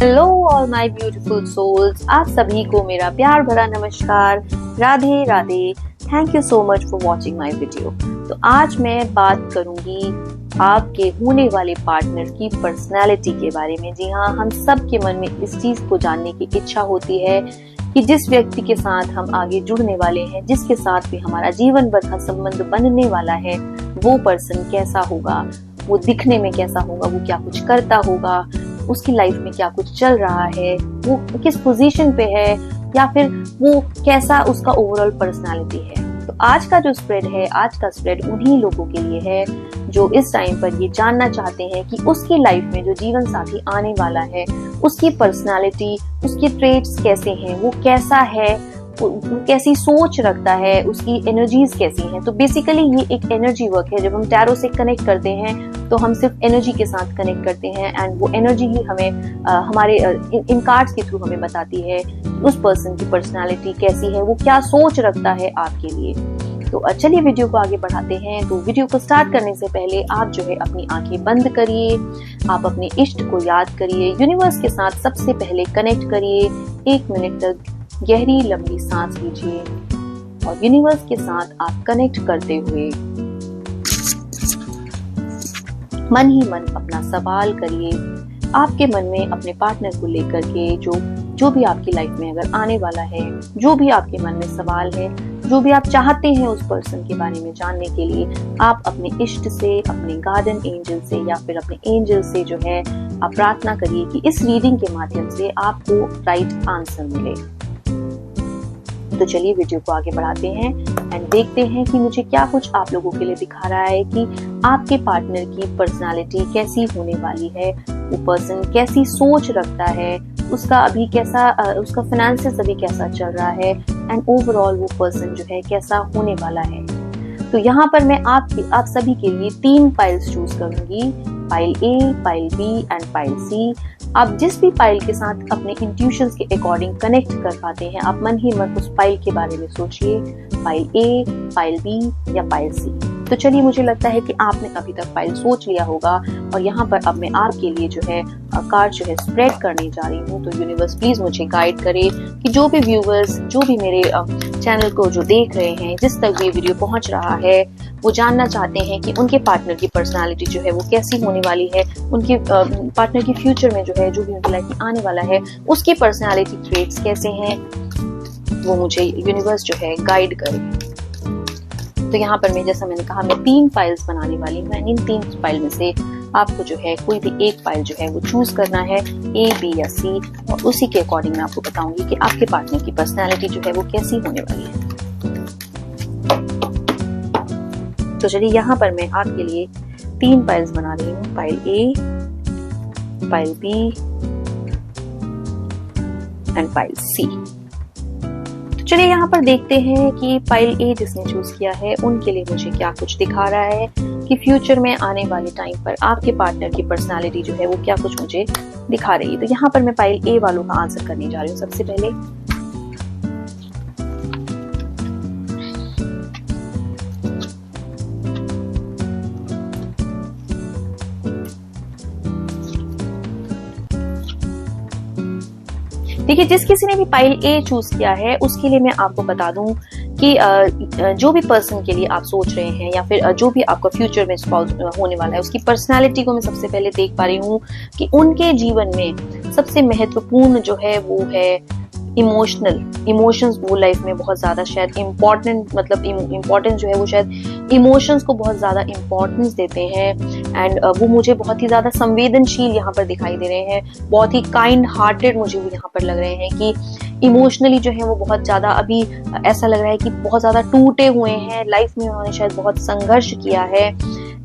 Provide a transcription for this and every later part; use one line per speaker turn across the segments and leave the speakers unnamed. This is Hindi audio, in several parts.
Hello all my beautiful souls, आप सभी को मेरा प्यार भरा नमस्कार। Radhe Radhe. Thank you so much for watching my video. तो आज मैं बात करूंगी आपके होने वाले पार्टनर की पर्सनालिटी के बारे में। जी हाँ, हम सब के मन में इस चीज को जानने की इच्छा होती है कि जिस व्यक्ति के साथ हम आगे जुड़ने वाले हैं, जिसके साथ भी हमारा जीवन भर का संबंध बनने वाला है, वो पर्सन कैसा होगा, वो दिखने में कैसा होगा, वो क्या कुछ करता होगा, उसकी लाइफ में क्या कुछ चल रहा है, वो किस पोजीशन पे है, या फिर वो कैसा उसका ओवरऑल पर्सनालिटी है। तो आज का जो स्प्रेड है, आज का स्प्रेड उन्हीं लोगों के लिए है जो इस टाइम पर ये जानना चाहते हैं कि उसकी लाइफ में जो जीवन साथी आने वाला है, उसकी पर्सनालिटी, उसके ट्रेट्स कैसे हैं, वो कैसा है, वो कैसी सोच रखता है, उसकी एनर्जीज कैसी हैं। तो बेसिकली ये एक एनर्जी वर्क है। जब हम टैरो से कनेक्ट करते हैं तो हम सिर्फ एनर्जी के साथ कनेक्ट करते हैं, एंड वो एनर्जी ही हमें हमारे इन कार्ड्स के थ्रू हमें बताती है उस पर्सन की पर्सनालिटी कैसी है, वो क्या सोच रखता है आपके लिए। तो चलिए वीडियो को आगे बढ़ाते हैं। तो वीडियो को स्टार्ट करने से पहले आप जो है अपनी आंखें बंद करिए, आप अपने इष्ट को याद करिए, यूनिवर्स के साथ सबसे पहले कनेक्ट करिए। 1 मिनट तक गहरी लंबी सांस लीजिए और यूनिवर्स के साथ आप कनेक्ट करते हुए मन ही मन अपना सवाल करिए। आपके मन में अपने पार्टनर को लेकर के जो भी आपकी लाइफ में अगर आने वाला है, जो भी आपके मन में सवाल है, जो भी आप चाहते हैं उस पर्सन के बारे में जानने के लिए, आप अपने इष्ट से, अपने गार्डन एंजल से या फिर अपने एंजल से जो है आप प्रार्थना करिए कि इस रीडिंग के माध्यम से आपको राइट आंसर मिले। तो चलिए वीडियो को आगे बढ़ाते हैं एंड देखते हैं कि मुझे क्या कुछ आप लोगों के लिए दिखा रहा है कि आपके पार्टनर की पर्सनालिटी कैसी होने वाली है, वो पर्सन कैसी सोच रखता है, उसका अभी कैसा उसका फाइनेंसेस अभी कैसा चल रहा है, एंड ओवरऑल वो पर्सन जो है कैसा होने वाला है। तो यहाँ पर मैं आप सभी के लिए 3 पाइल्स चूज करूंगी, pile A, pile B and pile C. आप जिस भी पाइल के साथ अपने इंट्यूशंस के अकॉर्डिंग कनेक्ट कर पाते हैं, आप मन ही मन उस पाइल के बारे में सोचिए, पाइल ए, पाइल बी या पाइल सी। तो चलिए, मुझे लगता है कि आपने अभी तक पाइल सोच लिया होगा और यहाँ पर अब मैं आपके लिए जो है कार्ड जो है स्प्रेड करने जा रही हूँ। तो यूनिवर्स प्लीज मुझे गाइड करे कि जो भी व्यूवर्स, जो भी मेरे चैनल को जो देख रहे हैं, जिस तक भी वीडियो पहुंच रहा है, वो जानना चाहते हैं कि उनके पार्टनर की पर्सनालिटी जो है वो कैसी होने वाली है, उनके पार्टनर की फ्यूचर में जो है, जो भी उनकी लाइफ में आने वाला है, उसकी पर्सनालिटी ट्रेट्स कैसे हैं, वो मुझे यूनिवर्स जो है गाइड करे। तो यहाँ पर जैसा मैंने कहा, मैं 3 फाइल्स बनाने वाली हूँ। इन 3 फाइल में से आपको जो है कोई भी एक फाइल जो है वो चूज करना है, ए, बी या सी, और उसी के अकॉर्डिंग मैं आपको बताऊंगी कि आपके पार्टनर की पर्सनालिटी जो है वो कैसी होने वाली है। तो चलिए, यहाँ पर मैं आपके लिए 3 फाइल्स बना रही हूँ, pile A, pile B and pile C. चलिए यहाँ पर देखते हैं कि पाइल ए जिसने चूज किया है उनके लिए मुझे क्या कुछ दिखा रहा है कि फ्यूचर में आने वाले टाइम पर आपके पार्टनर की पर्सनालिटी जो है वो क्या कुछ मुझे दिखा रही है। तो यहाँ पर मैं पाइल ए वालों का आंसर करने जा रही हूँ सबसे पहले। देखिए, जिस किसी ने भी पाइल ए चूज किया है उसके लिए मैं आपको बता दूं कि जो भी पर्सन के लिए आप सोच रहे हैं या फिर जो भी आपका फ्यूचर में स्पाउस होने वाला है, उसकी पर्सनालिटी को मैं सबसे पहले देख पा रही हूँ कि उनके जीवन में सबसे महत्वपूर्ण जो है वो है इमोशंस। वो लाइफ में बहुत ज्यादा शायद इम्पोर्टेंस जो है वो शायद इमोशंस को बहुत ज्यादा इम्पोर्टेंस देते हैं, एंड वो मुझे बहुत ही ज्यादा संवेदनशील यहाँ पर दिखाई दे रहे हैं, बहुत ही काइंड हार्टेड मुझे वो यहाँ पर लग रहे हैं कि इमोशनली जो है वो बहुत ज्यादा अभी ऐसा लग रहा है कि बहुत ज्यादा टूटे हुए हैं। लाइफ में उन्होंने शायद बहुत संघर्ष किया है,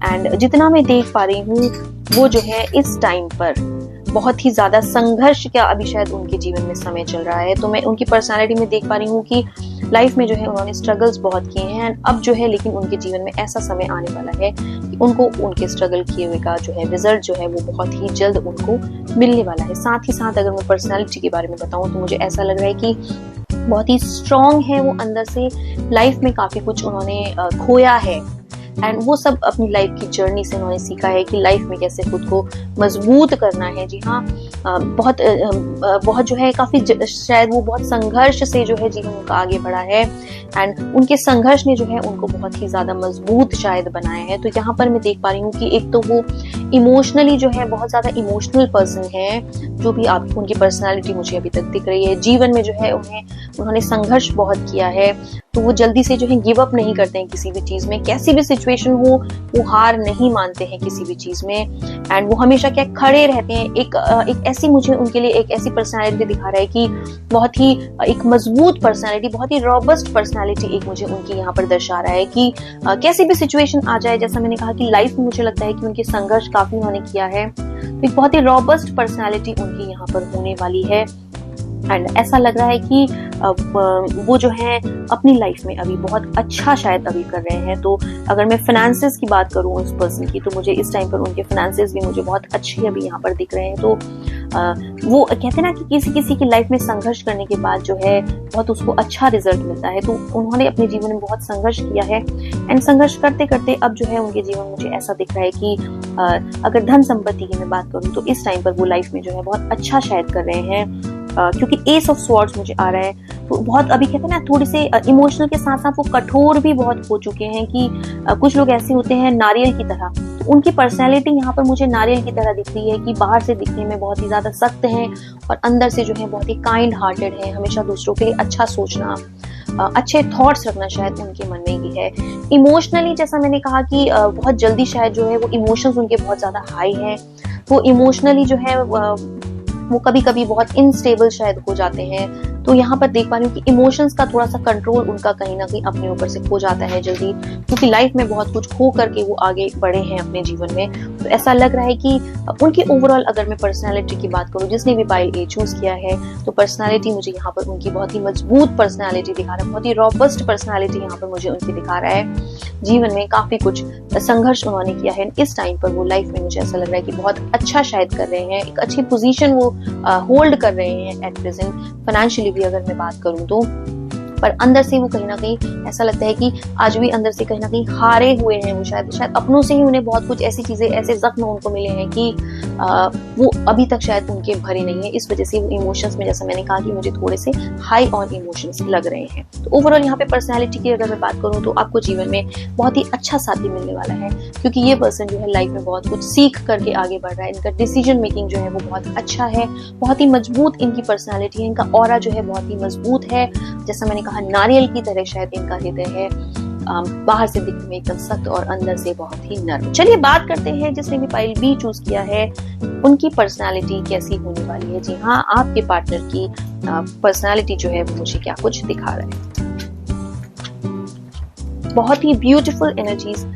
एंड जितना मैं देख पा रही हूँ वो जो है इस टाइम पर बहुत ही ज्यादा संघर्ष का अभी शायद उनके जीवन में समय चल रहा है। तो मैं उनकी पर्सनालिटी में देख पा रही हूँ कि लाइफ में जो है उन्होंने स्ट्रगल्स बहुत किए हैं, एंड अब जो है लेकिन उनके जीवन में ऐसा समय आने वाला है कि उनको उनके स्ट्रगल किए हुए का जो है रिजल्ट जो है वो बहुत ही जल्द उनको मिलने वाला है। साथ ही साथ अगर मैं पर्सनालिटी के बारे में बताऊं तो मुझे ऐसा लग रहा है कि बहुत ही स्ट्रॉन्ग है वो अंदर से, लाइफ में काफी कुछ उन्होंने खोया है, एंड वो सब अपनी लाइफ की जर्नी से उन्होंने सीखा है कि लाइफ में कैसे खुद को मजबूत करना है। जी हाँ, बहुत जो है काफी शायद वो बहुत संघर्ष से जो है जीवन उनका आगे बढ़ा है, एंड उनके संघर्ष ने जो है उनको बहुत ही ज्यादा मजबूत शायद बनाया है। तो यहाँ पर मैं देख पा रही हूँ कि एक तो वो इमोशनली जो है बहुत ज्यादा इमोशनल पर्सन है, जो भी आपको उनकी पर्सनालिटी मुझे अभी तक दिख रही है। जीवन में जो है उन्होंने संघर्ष बहुत किया है, तो वो जल्दी से जो है गिव अप नहीं करते हैं किसी भी चीज में, कैसी भी सिचुएशन हो वो हार नहीं मानते हैं किसी भी चीज में, एंड वो हमेशा क्या खड़े रहते हैं। एक ऐसी मुझे उनके लिए एक ऐसी पर्सनालिटी दिखा रहा है कि बहुत ही एक मजबूत पर्सनालिटी, बहुत ही रॉबस्ट पर्सनालिटी एक मुझे उनकी यहाँ पर दर्शा रहा है कि कैसी भी सिचुएशन आ जाए, जैसा मैंने कहा कि लाइफ में मुझे लगता है कि उनके संघर्ष काफी उन्होंने किया है, तो एक बहुत ही रॉबस्ट पर्सनालिटी उनकी यहाँ पर होने वाली है। एंड ऐसा लग रहा है कि वो जो है अपनी लाइफ में अभी बहुत अच्छा शायद अभी कर रहे हैं। तो अगर मैं फाइनेंसेस की बात करूं उस पर्सन की, तो मुझे इस टाइम पर उनके फाइनेंसेस भी मुझे बहुत अच्छे अभी यहाँ पर दिख रहे हैं। तो वो कहते हैं ना कि किसी किसी की लाइफ में संघर्ष करने के बाद जो है बहुत उसको अच्छा रिजल्ट मिलता है, तो उन्होंने अपने जीवन में बहुत संघर्ष किया है, एंड संघर्ष करते करते अब जो है उनके जीवन मुझे ऐसा दिख रहा है कि अगर धन संपत्ति की मैं बात करूं तो इस टाइम पर वो लाइफ में जो है बहुत अच्छा शायद कर रहे हैं, क्योंकि एस ऑफ स्वॉर्ड्स मुझे आ रहा है। तो बहुत अभी कहते हैं ना थोड़ी से इमोशनल के साथ साथ वो कठोर भी बहुत हो चुके हैं कि कुछ लोग ऐसे होते हैं नारियल की तरह, तो उनकी पर्सनैलिटी यहाँ पर मुझे नारियल की तरह दिख रही है कि बाहर से दिखने में बहुत ही ज्यादा सख्त हैं और अंदर से जो है बहुत ही काइंड हार्टेड है, हमेशा दूसरों के लिए अच्छा सोचना, अच्छे थॉट्स रखना शायद उनके मन में ही है। इमोशनली जैसा मैंने कहा कि बहुत जल्दी शायद जो है वो इमोशंस उनके बहुत ज्यादा हाई हैं, वो इमोशनली जो है वो कभी कभी बहुत इनस्टेबल शायद हो जाते हैं। तो यहाँ पर देख पा रही हूँ कि इमोशंस का थोड़ा सा कंट्रोल उनका कहीं ना कहीं अपने ऊपर से खो जाता है जल्दी, क्योंकि लाइफ में बहुत कुछ खो करके वो आगे बढ़े हैं अपने जीवन में। तो ऐसा लग रहा है कि उनकी ओवरऑल अगर मैं पर्सनालिटी की बात करूँ, जिसने भी पाइल ए चूज किया है, तो पर्सनालिटी मुझे यहाँ पर उनकी बहुत ही मजबूत पर्सनालिटी दिखा रहा है, बहुत ही रॉबस्ट पर्सनालिटी यहाँ पर मुझे उनकी दिखा रहा है। जीवन में काफी कुछ संघर्ष उन्होंने किया है, इस टाइम पर वो लाइफ में मुझे ऐसा लग रहा है कि बहुत अच्छा शायद कर रहे हैं, एक अच्छी पोजीशन वो होल्ड कर रहे हैं एट प्रेजेंट, फाइनेंशियली भी अगर मैं बात करूं तो। पर अंदर से वो कहीं ना कहीं ऐसा लगता है कि आज भी अंदर से कहीं ना कहीं हारे हुए हैं वो, शायद अपनों से ही उन्हें बहुत कुछ ऐसी चीजें, ऐसे जख्म उनको मिले हैं कि वो अभी तक शायद उनके भरे नहीं है। इस वजह से वो इमोशंस में, जैसा मैंने कहा कि मुझे थोड़े से हाई ऑन इमोशंस लग रहे हैं। तो ओवरऑल यहाँ पे पर्सनैलिटी की अगर मैं बात करूँ तो आपको जीवन में बहुत ही अच्छा साथी मिलने वाला है, क्योंकि ये पर्सन जो है लाइफ में बहुत कुछ सीख करके आगे बढ़ रहा है। इनका डिसीजन मेकिंग जो है वो बहुत अच्छा है, बहुत ही मजबूत इनकी पर्सनैलिटी है, इनका ऑरा जो है बहुत ही मजबूत है। जैसा मैंने कहा नारियल की तरह शायद इनका हृदय है, बाहर से दिखने में एकदम सख्त और अंदर से बहुत ही नर्म। चलिए बात करते हैं जिसने भी पाइल बी चूज किया है, उनकी पर्सनालिटी कैसी होने वाली है। जी हाँ, आपके पार्टनर की पर्सनालिटी जो है वो मुझे क्या कुछ दिखा रहा है। बहुत ही ब्यूटीफुल एनर्जीज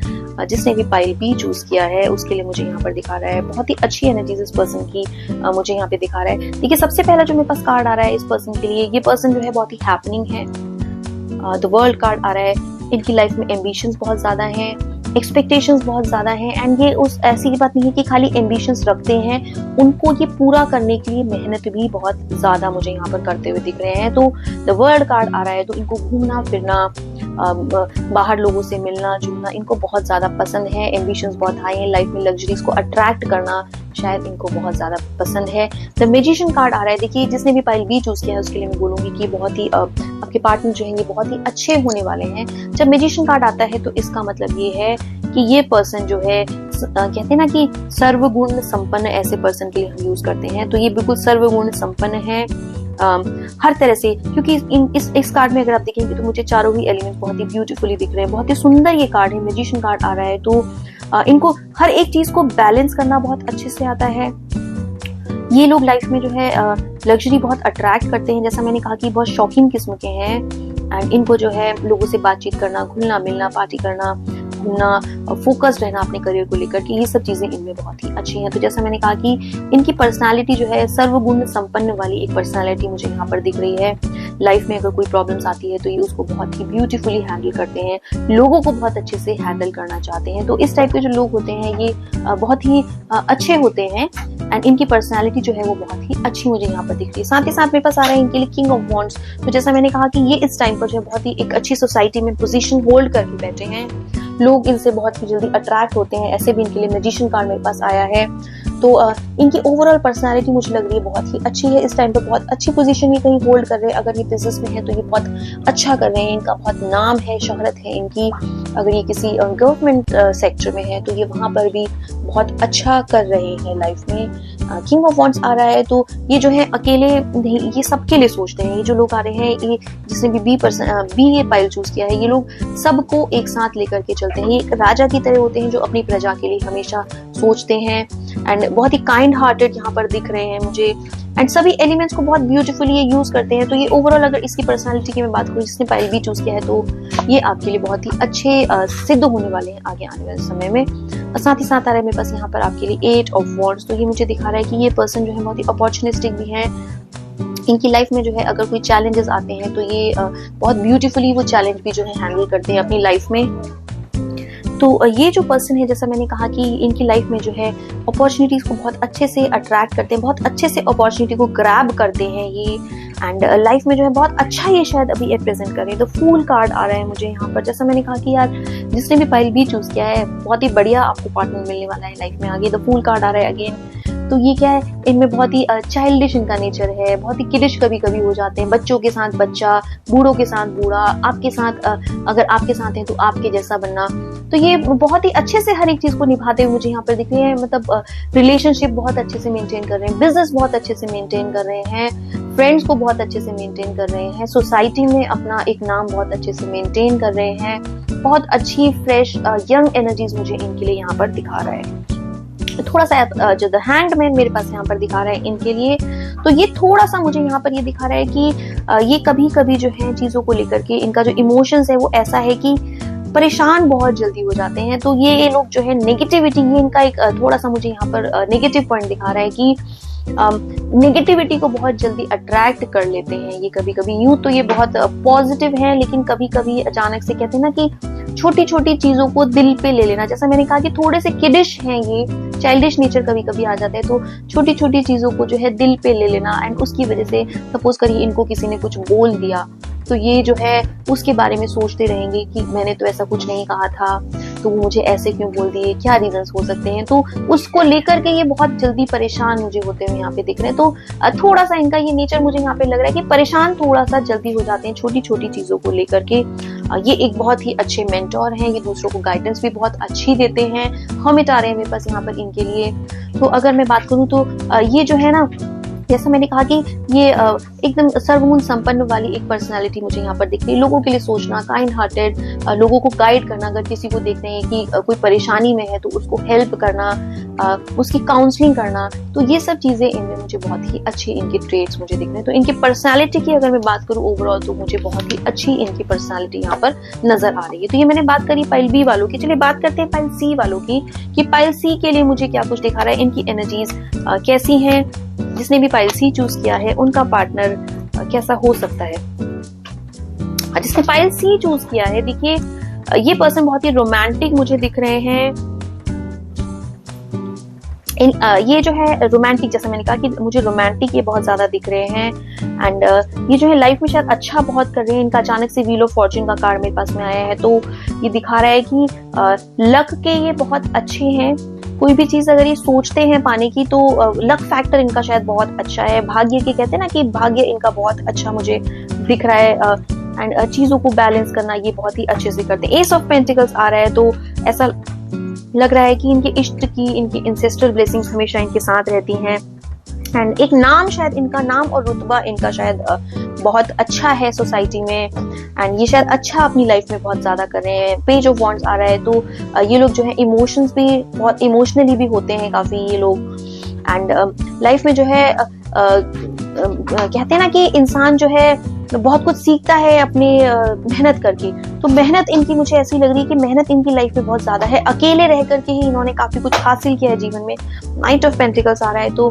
जिसने भी पाइल बी चूज किया है उसके लिए मुझे यहाँ पर दिखा रहा है। बहुत ही अच्छी एनर्जीज इस पर्सन की मुझे यहाँ पे दिखा रहा है। देखिए, सबसे पहला जो मेरे पास कार्ड आ रहा है इस पर्सन के लिए, ये पर्सन जो है बहुत ही हैपनिंग है। द वर्ल्ड कार्ड आ रहा है। इनकी लाइफ में एम्बिशंस बहुत ज्यादा हैं, एक्सपेक्टेशंस बहुत ज्यादा हैं, एंड ये उस ऐसी बात नहीं है कि खाली एम्बिशंस रखते हैं, उनको ये पूरा करने के लिए मेहनत भी बहुत ज्यादा मुझे यहाँ पर करते हुए दिख रहे हैं। तो द वर्ल्ड कार्ड आ रहा है, तो इनको घूमना फिरना, बाहर लोगों से मिलना जुलना इनको बहुत ज्यादा पसंद है। एम्बिशंस बहुत हाई है, लाइफ में लग्जरीज को अट्रैक्ट करना शायद इनको बहुत ज्यादा पसंद है। द मैजिशियन कार्ड आ रहा है। देखिए, जिसने भी पाइल बी चूज किया है उसके लिए मैं बोलूंगी कि बहुत ही आपके पार्टनर जो है ये बहुत ही अच्छे होने वाले हैं। जब मैजिशियन कार्ड आता है तो इसका मतलब ये है कि ये पर्सन जो है, कहते हैं ना कि सर्वगुण संपन्न, ऐसे पर्सन के लिए हम यूज करते हैं, तो ये बिल्कुल सर्वगुण संपन्न है हर तरह से। क्योंकि इस कार्ड में अगर आप देखेंगे तो मुझे चारों ही एलिमेंट्स बहुत ही ब्यूटीफुली दिख रहे हैं, बहुत ही सुंदर ये कार्ड है। मैजिशियन कार्ड आ रहा है, तो इनको हर एक चीज को बैलेंस करना बहुत अच्छे से आता है। ये लोग लाइफ में जो है लग्जरी बहुत अट्रैक्ट करते हैं, जैसा मैंने कहा कि बहुत शौकीन किस्म के हैं, एंड इनको जो है लोगों से बातचीत करना, घुलना मिलना, पार्टी करना, घूमना, फोकस्ड रहना अपने करियर को लेकर के, ये सब चीजें इनमें बहुत ही अच्छी हैं। तो जैसा मैंने कहा कि इनकी पर्सनालिटी जो है सर्वगुण संपन्न वाली एक पर्सनालिटी मुझे यहाँ पर दिख रही है। लाइफ में अगर कोई प्रॉब्लम्स आती है तो ये उसको बहुत ही ब्यूटीफुली हैंडल करते हैं, लोगों को बहुत अच्छे से हैंडल करना चाहते हैं। तो इस टाइप के जो लोग होते हैं ये बहुत ही अच्छे होते हैं, एंड इनकी पर्सनालिटी जो है वो बहुत ही अच्छी मुझे यहाँ पर दिख रही है। साथ ही साथ मेरे पास आ रहा है इनके लिए किंग ऑफ वॉन्ड्स। तो जैसा मैंने कहा कि ये इस टाइम पर जो है बहुत ही एक अच्छी सोसाइटी में पोजीशन होल्ड करके बैठे हैं, लोग इनसे बहुत ही जल्दी अट्रैक्ट होते हैं। ऐसे भी इनके लिए मैजिशियन कार्ड मेरे पास आया है। तो इनकी ओवरऑल पर्सनालिटी मुझे लग रही है बहुत ही अच्छी है। इस टाइम पे बहुत अच्छी पोजीशन ये कहीं होल्ड कर रहे हैं। अगर ये बिजनेस में है तो ये बहुत अच्छा कर रहे हैं, इनका बहुत नाम है, शोहरत है इनकी। अगर ये किसी गवर्नमेंट सेक्टर में है तो ये वहां पर भी बहुत अच्छा कर रहे हैं लाइफ में। किंग ऑफ वॉन्ड्स आ रहा है तो ये जो है अकेले नहीं, ये सबके लिए सोचते हैं। ये जो लोग आ रहे हैं, ये जिसने भी बी ये पाइल चूज किया है, ये लोग सबको एक साथ लेकर के चलते हैं। ये एक राजा की तरह होते हैं जो अपनी प्रजा के लिए हमेशा सोचते हैं। एंड बहुत ही काइंड हार्टेड यहाँ पर दिख रहे हैं मुझे। एंड सभी एलिमेंट्स को बहुत ब्यूटीफुली ये यूज करते हैं। तो ये ओवरऑल अगर इसकी पर्सनालिटी की मैं बात करूँ, जिसने पाइल बी चूज किया है, तो ये आपके लिए बहुत ही अच्छे सिद्ध होने वाले हैं आगे आने वाले समय में। साथ ही साथ आ रहा है मेरे पास यहाँ पर आपके लिए 8 ऑफ वॉन्ड्स। तो ये मुझे दिखा रहा है कि ये पर्सन जो है बहुत ही अपॉर्चुनिस्टिक भी है। इनकी लाइफ में जो है अगर कोई चैलेंजेस आते हैं तो ये बहुत ब्यूटीफुली वो चैलेंज भी जो है हैंडल करते हैं अपनी लाइफ में। तो ये जो पर्सन है, जैसा मैंने कहा कि इनकी लाइफ में जो है अपॉर्चुनिटीज को बहुत अच्छे से अट्रैक्ट करते हैं, बहुत अच्छे से अपॉर्चुनिटी को ग्रैब करते हैं ये। एंड लाइफ में जो है बहुत अच्छा ये शायद अभी रिप्रेजेंट कर रहे हैं। तो फूल कार्ड आ रहा है मुझे यहाँ पर। जैसा मैंने कहा कि यार जिसने भी पाइल बी चूज किया है, बहुत ही बढ़िया आपको पार्टनर मिलने वाला है लाइफ में आगे। द फूल कार्ड आ रहा है अगेन। तो ये क्या है, इनमें बहुत ही चाइल्डिश इनका नेचर है, बहुत ही किडिश कभी कभी हो जाते हैं। बच्चों के साथ बच्चा, बूढ़ों के साथ बूढ़ा, आपके साथ अगर आपके साथ हैं तो आपके जैसा बनना। तो ये बहुत ही अच्छे से हर एक चीज को निभाते हुए मुझे यहाँ पर दिख रहे हैं। मतलब रिलेशनशिप बहुत अच्छे से मेंटेन कर रहे हैं, बिजनेस बहुत अच्छे से मेंटेन कर रहे हैं, फ्रेंड्स को बहुत अच्छे से मेंटेन कर रहे हैं, सोसाइटी में अपना एक नाम बहुत अच्छे से मेंटेन कर रहे हैं। बहुत अच्छी फ्रेश यंग एनर्जीज मुझे इनके लिए यहाँ पर दिखा रहा है। थोड़ा सा जो द हैंडमैन मेरे पास यहाँ पर दिखा रहा है इनके लिए, तो ये थोड़ा सा मुझे यहाँ पर ये दिखा रहा है कि ये कभी कभी जो है चीजों को लेकर के इनका जो इमोशंस है वो ऐसा है कि परेशान बहुत जल्दी हो जाते हैं। तो ये लोग जो है नेगेटिविटी, ये इनका एक थोड़ा सा मुझे यहाँ पर नेगेटिव पॉइंट दिखा रहा है कि नेगेटिविटी को बहुत जल्दी अट्रैक्ट कर लेते हैं ये। कभी कभी यूं तो ये बहुत पॉजिटिव है, लेकिन कभी कभी अचानक से कहते हैं ना कि छोटी छोटी चीजों को दिल पे ले लेना। जैसा मैंने कहा कि थोड़े से किडिश हैं ये, चाइल्डिश नेचर कभी कभी आ जाता है। तो छोटी छोटी चीजों को जो है दिल पे ले लेना। एंड उसकी वजह से सपोज करिए इनको किसी ने कुछ बोल दिया तो ये जो है उसके बारे में सोचते रहेंगे कि मैंने तो ऐसा कुछ नहीं कहा था, तो वो मुझे ऐसे क्यों बोल दिए, क्या रीजंस हो सकते हैं। तो उसको लेकर के ये बहुत जल्दी परेशान मुझे होते हुए यहाँ पे दिख रहे हैं। तो थोड़ा सा इनका ये नेचर मुझे यहाँ पे लग रहा है कि परेशान थोड़ा सा जल्दी हो जाते हैं छोटी छोटी चीजों को लेकर के। ये एक बहुत ही अच्छे मेंटोर हैं, ये दूसरों को गाइडेंस भी बहुत अच्छी देते हैं। हमें आ रहे हैं मेरे पास यहाँ पर इनके लिए। तो अगर मैं बात करूँ तो ये जो है ना, जैसा मैंने कहा कि ये एकदम सर्वगुण संपन्न वाली एक पर्सनालिटी मुझे यहाँ पर दिख रही है। लोगों के लिए सोचना, काइंड हार्टेड, लोगों को गाइड करना। अगर किसी को देखते हैं कि कोई परेशानी में है तो उसको हेल्प करना, उसकी काउंसलिंग करना। तो ये सब चीजें इनमें मुझे बहुत ही अच्छी इनके ट्रेट्स मुझे दिख रहे हैं। तो इनकी पर्सनालिटी की अगर मैं बात करूँ ओवरऑल, तो मुझे बहुत ही अच्छी इनकी पर्सनालिटी यहाँ पर नजर आ रही है। तो ये मैंने बात करी पाइल बी वालों की। चलिए बात करते हैं पाइल सी वालों की, कि पाइल सी के लिए मुझे क्या कुछ दिखा रहा है, इनकी एनर्जीज कैसी हैं। जिसने भी पाइल सी चूज किया है उनका पार्टनर कैसा हो सकता है। जिसने पाइल सी चूज किया है, देखिए ये पर्सन बहुत ही रोमांटिक मुझे दिख रहे हैं। ये जो है रोमांटिक, जैसा मैंने कहा कि मुझे रोमांटिक ये बहुत ज्यादा दिख रहे हैं। एंड ये जो है लाइफ में शायद अच्छा बहुत कर रहे हैं। इनका अचानक से व्हील ऑफ फॉर्च्यून का कार्ड मेरे पास में आया है, तो ये दिखा रहा है कि लक के ये बहुत अच्छे हैं। कोई भी चीज अगर ये सोचते हैं पाने की तो लक फैक्टर इनका शायद बहुत अच्छा है। भाग्य के कहते हैं ना कि भाग्य इनका बहुत अच्छा मुझे दिख रहा है। एंड चीजों को बैलेंस करना ये बहुत ही अच्छे से करते हैं। एस ऑफ पेंटिकल्स आ रहा है, तो ऐसा लग रहा है कि इनके इष्ट की, इनकी इंसेस्टर ब्लेसिंग्स हमेशा इनके साथ रहती हैं। एंड एक नाम, शायद इनका नाम और रुतबा इनका शायद बहुत अच्छा है सोसाइटी में। एंड ये शायद अच्छा अपनी लाइफ में बहुत ज्यादा कर रहे हैं। पेज ऑफ वॉन्ड्स आ रहा है, तो ये लोग जो है इमोशंस भी बहुत इमोशनली भी होते हैं काफी ये लोग। एंड लाइफ में जो है कहते हैं ना कि इंसान जो है बहुत कुछ सीखता है अपने मेहनत करके। तो मेहनत इनकी मुझे ऐसी लग रही है कि मेहनत इनकी लाइफ में बहुत ज्यादा है। अकेले रह करके ही इन्होंने काफी कुछ हासिल किया है जीवन में। नाइट ऑफ पेंटिकल्स आ रहा है, तो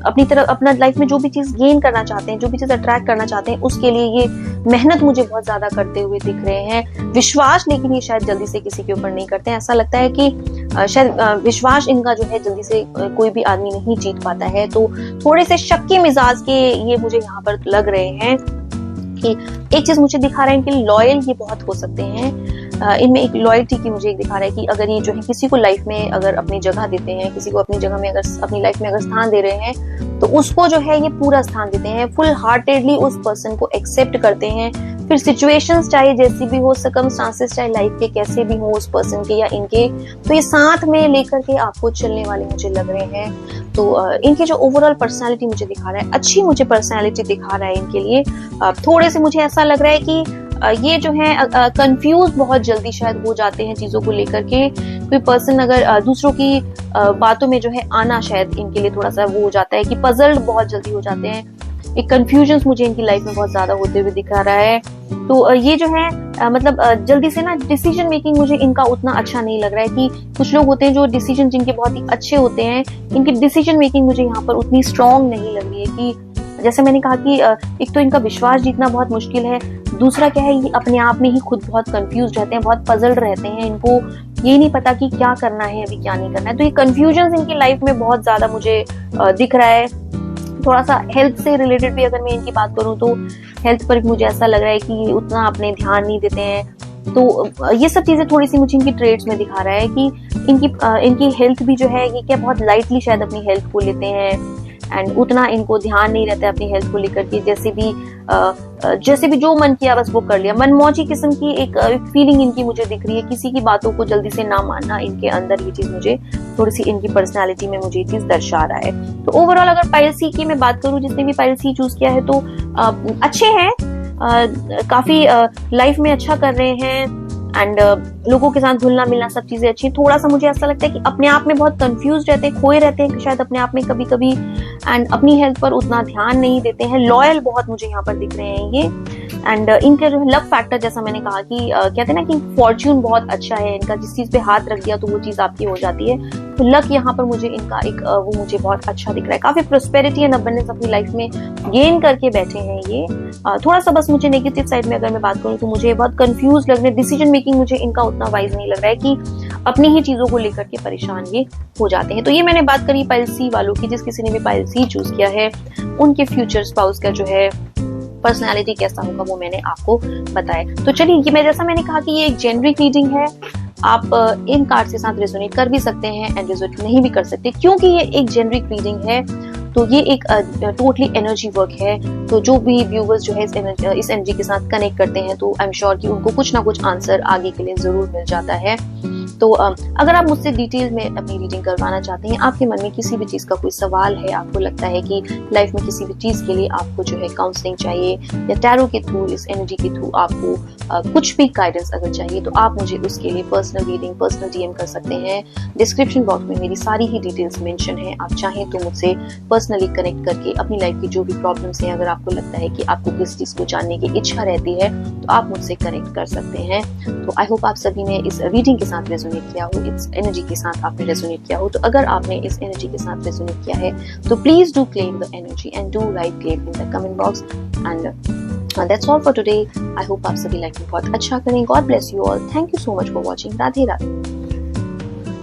अपनी तरफ अपना लाइफ में जो भी चीज गेन करना चाहते हैं, जो भी चीज अट्रैक्ट करना चाहते हैं, उसके लिए ये मेहनत मुझे बहुत ज्यादा करते हुए दिख रहे हैं। विश्वास लेकिन ये शायद जल्दी से किसी के ऊपर नहीं करते हैं। ऐसा लगता है कि शायद विश्वास इनका जो है जल्दी से कोई भी आदमी नहीं जीत पाता है। तो थोड़े से शक्की मिजाज के ये मुझे यहाँ पर लग रहे हैं। कि एक चीज मुझे दिखा रहे हैं कि लॉयल ये बहुत हो सकते हैं। इनमें एक लॉयल्टी की मुझे एक दिखा रहा है कि अगर ये जो है किसी को लाइफ में अगर अपनी जगह देते हैं, किसी को अपनी जगह में अगर अपनी लाइफ में अगर स्थान दे रहे हैं, तो उसको जो है ये पूरा स्थान देते हैं, फुल हार्टेडली उस पर्सन को एक्सेप्ट करते हैं। फिर सिचुएशंस चाहे जैसी भी हो, सर्कमस्टांसेस चाहे लाइफ के कैसे भी हो उस पर्सन के या इनके, तो ये साथ में लेकर के आपको चलने वाले मुझे लग रहे हैं। तो इनके जो ओवरऑल पर्सनालिटी मुझे दिखा रहा है, अच्छी मुझे पर्सनालिटी दिखा रहा है इनके लिए। थोड़े से मुझे ऐसा लग रहा है कि ये जो है कंफ्यूज बहुत जल्दी शायद हो जाते हैं चीजों को लेकर के। कोई पर्सन अगर दूसरों की बातों में जो है आना शायद इनके लिए थोड़ा सा वो हो जाता है कि पजल्ड बहुत जल्दी हो जाते हैं। एक कंफ्यूजन मुझे इनकी लाइफ में बहुत ज्यादा होते हुए दिखा रहा है। तो ये जो है मतलब जल्दी से ना डिसीजन मेकिंग मुझे इनका उतना अच्छा नहीं लग रहा है। कि कुछ लोग होते हैं जो डिसीजन जिनके बहुत ही अच्छे होते हैं, इनकी डिसीजन मेकिंग मुझे यहाँ पर उतनी स्ट्रांग नहीं लग रही है। कि जैसे मैंने कहा कि एक तो इनका विश्वास जीतना बहुत मुश्किल है, दूसरा क्या है ये अपने आप में ही खुद बहुत कंफ्यूज रहते हैं, बहुत पजल्ड रहते हैं, इनको ये नहीं पता कि क्या करना है अभी क्या नहीं करना है। तो ये कंफ्यूजन इनकी लाइफ में बहुत ज्यादा मुझे दिख रहा है। थोड़ा सा हेल्थ से रिलेटेड भी अगर मैं इनकी बात करूं तो हेल्थ पर मुझे ऐसा लग रहा है कि उतना अपने ध्यान नहीं देते हैं। तो ये सब चीजें थोड़ी सी मुझे इनकी ट्रेड्स में दिखा रहा है कि इनकी हेल्थ भी जो है ये क्या बहुत लाइटली शायद अपनी हेल्थ को लेते हैं, एंड उतना इनको ध्यान नहीं रहता है अपनी हेल्थ को लेकर के। जैसे भी जो मन किया बस वो कर लिया, मनमौजी किस्म की एक फीलिंग इनकी मुझे दिख रही है। किसी की बातों को जल्दी से ना मानना, इनके अंदर ये चीज मुझे थोड़ी सी इनकी पर्सनालिटी में मुझे ये चीज दर्शा रहा है। तो ओवरऑल अगर पाइल सी की मैं बात करूं, जिसने भी पाइल सी चूज किया है तो अच्छे हैं, काफी लाइफ में अच्छा कर रहे हैं, एंड लोगों के साथ घुलना मिलना सब चीजें अच्छी। थोड़ा सा मुझे ऐसा लगता है कि अपने आप में बहुत कंफ्यूज रहते हैं, खोए रहते हैं शायद अपने आप में कभी कभी, एंड अपनी हेल्थ पर उतना ध्यान नहीं देते हैं। लॉयल बहुत मुझे यहाँ पर दिख रहे हैं ये। एंड इनका जो लक फैक्टर, जैसा मैंने कहा कि कहते हैं ना कि फॉर्च्यून बहुत अच्छा है इनका, जिस चीज पे हाथ रख दिया तो वो चीज आपकी हो जाती है। तो लक यहाँ पर मुझे इनका एक वो मुझे बहुत अच्छा दिख रहा है। काफी प्रोस्पेरिटी एंड अबंडेंस अपनी लाइफ में गेन करके बैठे हैं ये। थोड़ा सा बस मुझे नेगेटिव साइड में अगर मैं बात करूँ तो मुझे बहुत कंफ्यूज लग रहा है, डिसीजन मेकिंग मुझे इनका उतना वाइज नहीं लग रहा है, कि अपनी ही चीजों को लेकर के परेशान ये हो जाते हैं। तो ये मैंने बात करी पाइल सी वालों की। जिस किसी ने भी पाइल सी चूज किया है उनके फ्यूचर स्पाउस का जो है पर्सनालिटी कैसा होगा वो मैंने आपको बताया। तो चलिए, ये जैसा मैंने कहा कि ये एक जेनरिक रीडिंग है, आप इन कार्ड के साथ रेजोनेट कर भी सकते हैं एंड रेजोनेट नहीं भी कर सकते, क्योंकि ये एक जेनरिक रीडिंग है। तो ये एक टोटली एनर्जी वर्क है। तो जो भी व्यूवर्स जो है इस एनर्जी के साथ कनेक्ट करते हैं तो आई एम श्योर कि उनको कुछ ना कुछ आंसर आगे के लिए जरूर मिल जाता है। तो अगर आप मुझसे डिटेल में अपनी रीडिंग करवाना चाहते हैं, आपके मन में किसी भी चीज का कोई सवाल है, आपको लगता है कि लाइफ में किसी भी चीज के लिए आपको जो है काउंसलिंग चाहिए, या टैरो के थ्रू, इस एनर्जी के थ्रू आपको कुछ भी गाइडेंस अगर चाहिए, तो आप मुझे उसके लिए पर्सनल रीडिंग, पर्सनल डीएम कर सकते हैं। डिस्क्रिप्शन बॉक्स में मेरी सारी ही डिटेल्स मेंशन है। आप चाहें तो मुझसे पर्सनली कनेक्ट करके अपनी लाइफ की जो भी प्रॉब्लम्स हैं, अगर आपको लगता है कि आपको किस चीज को जानने की इच्छा रहती है, तो आप मुझसे कनेक्ट कर सकते हैं। तो आई होप आप सभी ने इस रीडिंग के साथ रेजोनेट किया हो, इस एनर्जी के साथ आपने रेजोनेट किया हो। तो अगर आपने इस एनर्जी के साथ रेजोनेट किया है तो please do claim the energy and do right claim in the comment box. And that's all for today. I hope आप सभी लाइफ में बहुत अच्छा करें। God bless you all. Thank you so much for watching. Radhe Radhe.